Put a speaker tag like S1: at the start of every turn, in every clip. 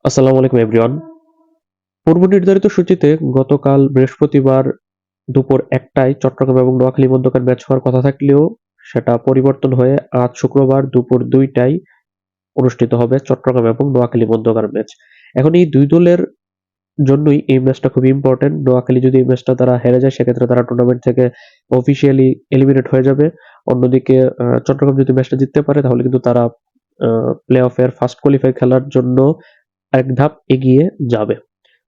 S1: আসসালামু আলাইকুম এভরিওয়ান। পূর্ব নির্ধারিত সূচিতে গতকাল বৃহস্পতিবার দুপুর ১টায় চট্টগ্রাম এবং নোয়াখালী মধ্যকার ম্যাচ হওয়ার কথা থাকলেও সেটা পরিবর্তন হয়ে আজ শুক্রবার দুপুর ২টায় অনুষ্ঠিত হবে চট্টগ্রাম এবং নোয়াখালী মধ্যকার ম্যাচ। এখন এই দুই দলের জন্যই এই ম্যাচটা খুবই ইম্পর্টেন্ট। নোয়াখালী যদি এই ম্যাচটা তারা হেরে যায় সেক্ষেত্রে তারা টুর্নামেন্ট থেকে অফিসিয়ালি এলিমিনেট হয়ে যাবে। অন্যদিকে চট্টগ্রাম যদি ম্যাচটা জিততে পারে তাহলে কিন্তু তারা প্লে অফের ফার্স্ট কোয়ালিফাই খেলার জন্য এক ধাপ এগিয়ে যাবে।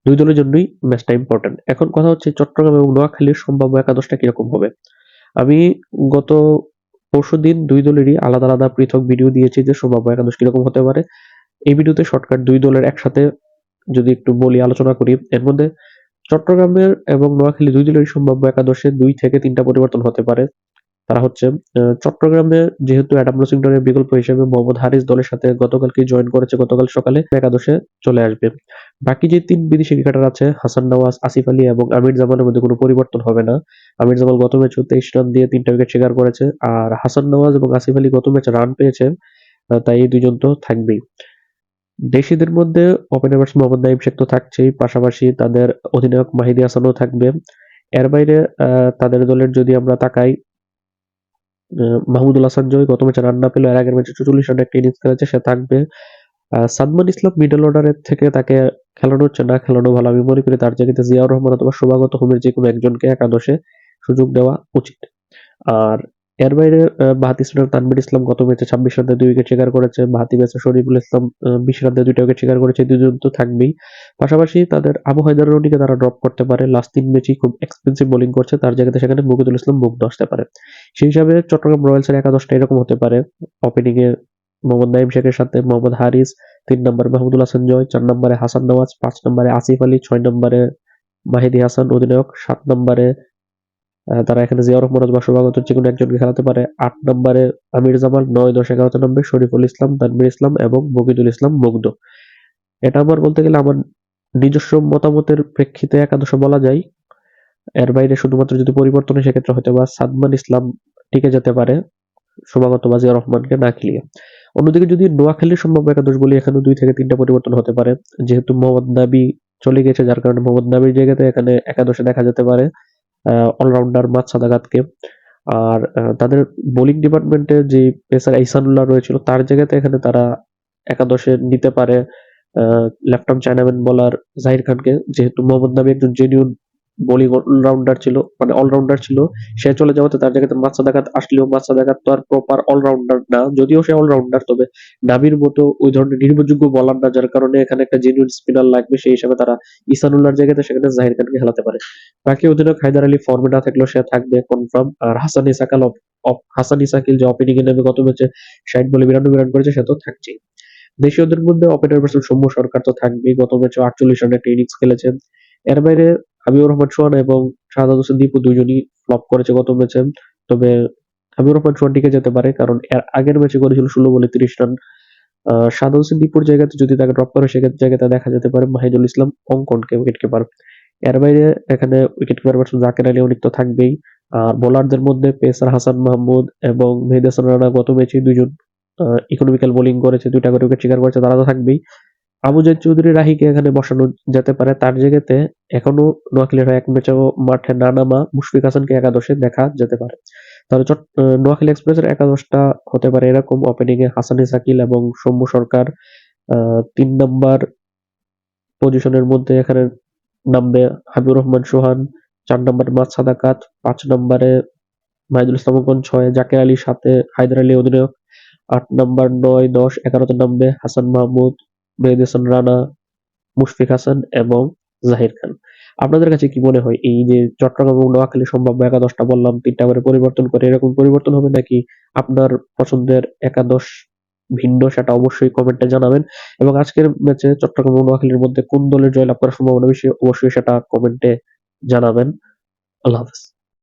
S1: দুই দলের জন্যই ম্যাচটা ইম্পর্টেন্ট। এখন কথা হচ্ছে চট্টগ্রাম এবং নোয়াখালীর সম্ভাব্য একাদশটা কিরকম হবে। আমি গত পরশুদিন দুই দলেরই আলাদা আলাদা পৃথক ভিডিও দিয়েছি যে সম্ভাব্য একাদশ কিরকম হতে পারে। এই ভিডিওতে শর্টকাট দুই দলের একসাথে যদি একটু বলি, আলোচনা করি। এর মধ্যে চট্টগ্রামের এবং নোয়াখালী দুই দলেরই সম্ভাব্য একাদশে ২ থেকে ৩টা পরিবর্তন হতে পারে। তারা হচ্ছে চট্টগ্রামে যেহেতু অ্যাডাম লসিংটনের বিকল্প হিসেবে মোহাম্মদ হারিস দলের সাথে গতকালকেই জয়েন করেছে, গতকাল সকালে একাদশে চলে আসবে। বাকি যে ৩ বিদেশি ক্রিকেটার আছে হাসান নওয়াজ, আসিফ আলী এবং আমির জামালের মধ্যে কোনো পরিবর্তন হবে না। আমির জামাল গত ম্যাচেও ২৩ রান দিয়ে ৩টা উইকেট শিকার করেছে। আর হাসান নওয়াজ এবং আসিফ আলী গত ম্যাচে রান পেয়েছে, তাই এই দুজন তো থাকবেই। দেশিদের মধ্যে ওপেনার ব্যাটসম্যান মোহাম্মদ নাইম শেখ তো থাকছেই, পাশাপাশি তাদের অধিনায়ক মাহিদি হাসানও থাকবে। এর বাইরে তাদের দলের যদি আমরা তাকাই, মাহমুদুল হাসান জয় গত ম্যাচে রান না পেলেও এর আগের ম্যাচে ৪৪ রানের একটা ইনিংস খেলেছে, সে থাকবে। সাদমান ইসলাম মিডল অর্ডারের থেকে তাকে খেলানো হচ্ছে না, খেলানো ভালো আমি মনে করি। তার জায়গাতে জিয়াউর রহমান অথবা শোভাগত হোমের যে কোনো একজনকে একাদশে সুযোগ দেওয়া উচিত। আর এর বাইরে বাঁহাতি স্পিনার তানভীর ইসলাম গত ম্যাচে ২৬ রান দিয়ে ২ উইকেট শিকার করেছে। বাঁহাতি ব্যাটসম্যান শরীফুল ইসলাম ২০ রান দিয়ে ২টা উইকেট শিকার করেছে। এই দুজন তো থাকবেই। পাশাপাশি তাদের আবু হায়দার রনিকে তারা ড্রপ করতে পারে। লাস্ট ৩ ম্যাচেই খুব এক্সপেন্সিভ বোলিং করছে। তার জায়গাতে সেখানে মুকিদুল ইসলাম মুগ্ধ আসতে পারে। সেই হিসাবে চট্টগ্রাম রয়্যালসের একাদশটা এরকম হতে পারে। ওপেনিং এ মোহাম্মদ নাইম শেখের সাথে মোহাম্মদ হারিস, ৩ নম্বরে মাহমুদুল হাসান জয়, ৪ নম্বরে হাসান নওয়াজ, ৫ নম্বরে আসিফ আলী, ৬ নম্বরে মাহিদি হাসান অধিনায়ক, ৭ নম্বরে তারা এখানে জিয়াউর রহমান অথবা শোভাগত যেকোনো একজনকে খেলাতে পারে। ৮ নম্বরে আমির জামাল, ৯, ১০, ১১ নম্বরে শরীফুল ইসলাম, তানভীর ইসলাম এবং মুকিদুল ইসলাম মুগ্ধ। এটা আমার বলতে গেলে আমার নিজস্ব মতামতের প্রেক্ষিতে একাদশে বলা যায়। এর বাইরে শুধুমাত্র যদি পরিবর্তন হয় সেক্ষেত্রে হয়তোবা সাদমান ইসলাম টিকে যেতে পারে শোভাগত বা জিয়াউর রহমানকে না খেলিয়ে। অন্যদিকে যদি নোয়াখালীর সম্ভাব্য একাদশ বলি, এখানে ২ থেকে ৩টা পরিবর্তন হতে পারে। যেহেতু মোহাম্মদ নাবি চলে গেছে, যার কারণে মোহাম্মদ নাবির জায়গাতে এখানে একাদশে দেখা যেতে পারে অলরাউন্ডার মাছ সাদাগাতকে। আর তাদের বোলিং ডিপার্টমেন্টে যে পেসার ইহসানুল্লাহ রয়েছিল তার জায়গাতে এখানে তারা একাদশে নিতে পারে লেফট আর্ম চায়নাম্যান বোলার জাহির খানকে। যেহেতু মোহাম্মদ নাবি একজন জেনুইন বোলিং অলরাউন্ডার ছিল, মানে অলরাউন্ডার ছিল, সে চলে যাওয়াতে তার জায়গাতে মাছ সাদাগাত আসলেও মাছ সাদাগাত তো আর প্রপার অলরাউন্ডার না, যদিও সে অলরাউন্ডার, তবে নাবির মতো ওই ধরনের নির্ভরযোগ্য বলার না, যার কারণে এখানে একটা জেনুইন স্পিনার লাগবে। সেই হিসাবে তারা ইহসানুল্লাহর জায়গাতে সেখানে জাহির খানকে খেলাতে পারে। বাকি অধিনায়ক হায়দার আলী ফর্মে না থাকলেও সে থাকবে কনফার্ম। আর হাসান ইসাকিল যে ওপেনিং এ নেমে গত ম্যাচে ৬০ বলে ৯২ রান করেছে সে তো থাকছেই। দেশীয়দের মধ্যে ওপেনার ব্যাটসম্যান সৌম্য সরকার তো থাকবেই, গত ম্যাচে ৪৮ রানের একটা ইনিংস খেলেছেন। এর বাইরে হাবিবুর রহমান সোহান এবং শাহাদাত হোসেন দীপু দুইজনই ফ্লপ করেছে গত ম্যাচে। তবে হাবিবুর রহমান সোহান টিকে যেতে পারে, কারণ এর আগের ম্যাচে করেছিল ১৬ বলে ৩০ রান। শাহাদাত হোসেন দীপুর জায়গাতে যদি তাকে ড্রপ করে সেক্ষেত্রে জায়গাতে দেখা যেতে পারে মাহিদুল ইসলাম অঙ্কনকে উইকেট কিপার। এর বাইরে এখানে wicket keeper batsman Zaker Ali Anik তো থাকবেই। আর বোলারদের মধ্যে পেসার হাসান মাহমুদ এবং মেহেদী হাসান রানা গত ম্যাচে দুইজন ইকোনমিক্যাল বোলিং করেছে, ২টা করে উইকেট শিকার করেছে, তারা তো থাকবেই। আবু জাইদ চৌধুরী রাহিকে এখানে বসানো যেতে পারে, তার জায়গাতে এখনো নোয়াখালীর হয়ে এক ম্যাচেও মাঠে না নামা মুশফিক হাসানকে একাদশে দেখা যেতে পারে। তাহলে নোয়াখালী এক্সপ্রেসের একাদশটা হতে পারে এরকম: ওপেনিং এ হাসান ইসাকিল এবং সৌম্য সরকার, ৩ নাম্বার পজিশনের মধ্যে এখানে নামবে হাবিবুর রহমান সোহান, ৪ নম্বরে মাছ সাদাকাত, ৫ নম্বরে মাহিদুল ইসলাম অঙ্কন, ৬ জাকের আলী, ৭ হায়দার আলী অধিনায়ক, ৮ নম্বর, ৯, ১০, ১১ নামবে হাসান মাহমুদ, মেহেদী হাসান রানা, মুশফিক হাসান এবং জাহির খান। আপনাদের কাছে কি মনে হয় এই যে চট্টগ্রাম এবং নোয়াখালী সম্ভাব্য একাদশটা বললাম ৩টা করে পরিবর্তন করে, এরকম পরিবর্তন হবে নাকি আপনার পছন্দের একাদশ ভিন্ন, সেটা অবশ্যই কমেন্টে জানাবেন। এবং আজকের ম্যাচে চট্টগ্রাম এবং নোয়াখালীর মধ্যে কোন দলের জয়লাভ করার সম্ভাবনা বেশি অবশ্যই সেটা কমেন্টে জানাবেন। আল্লাহ হাফেজ।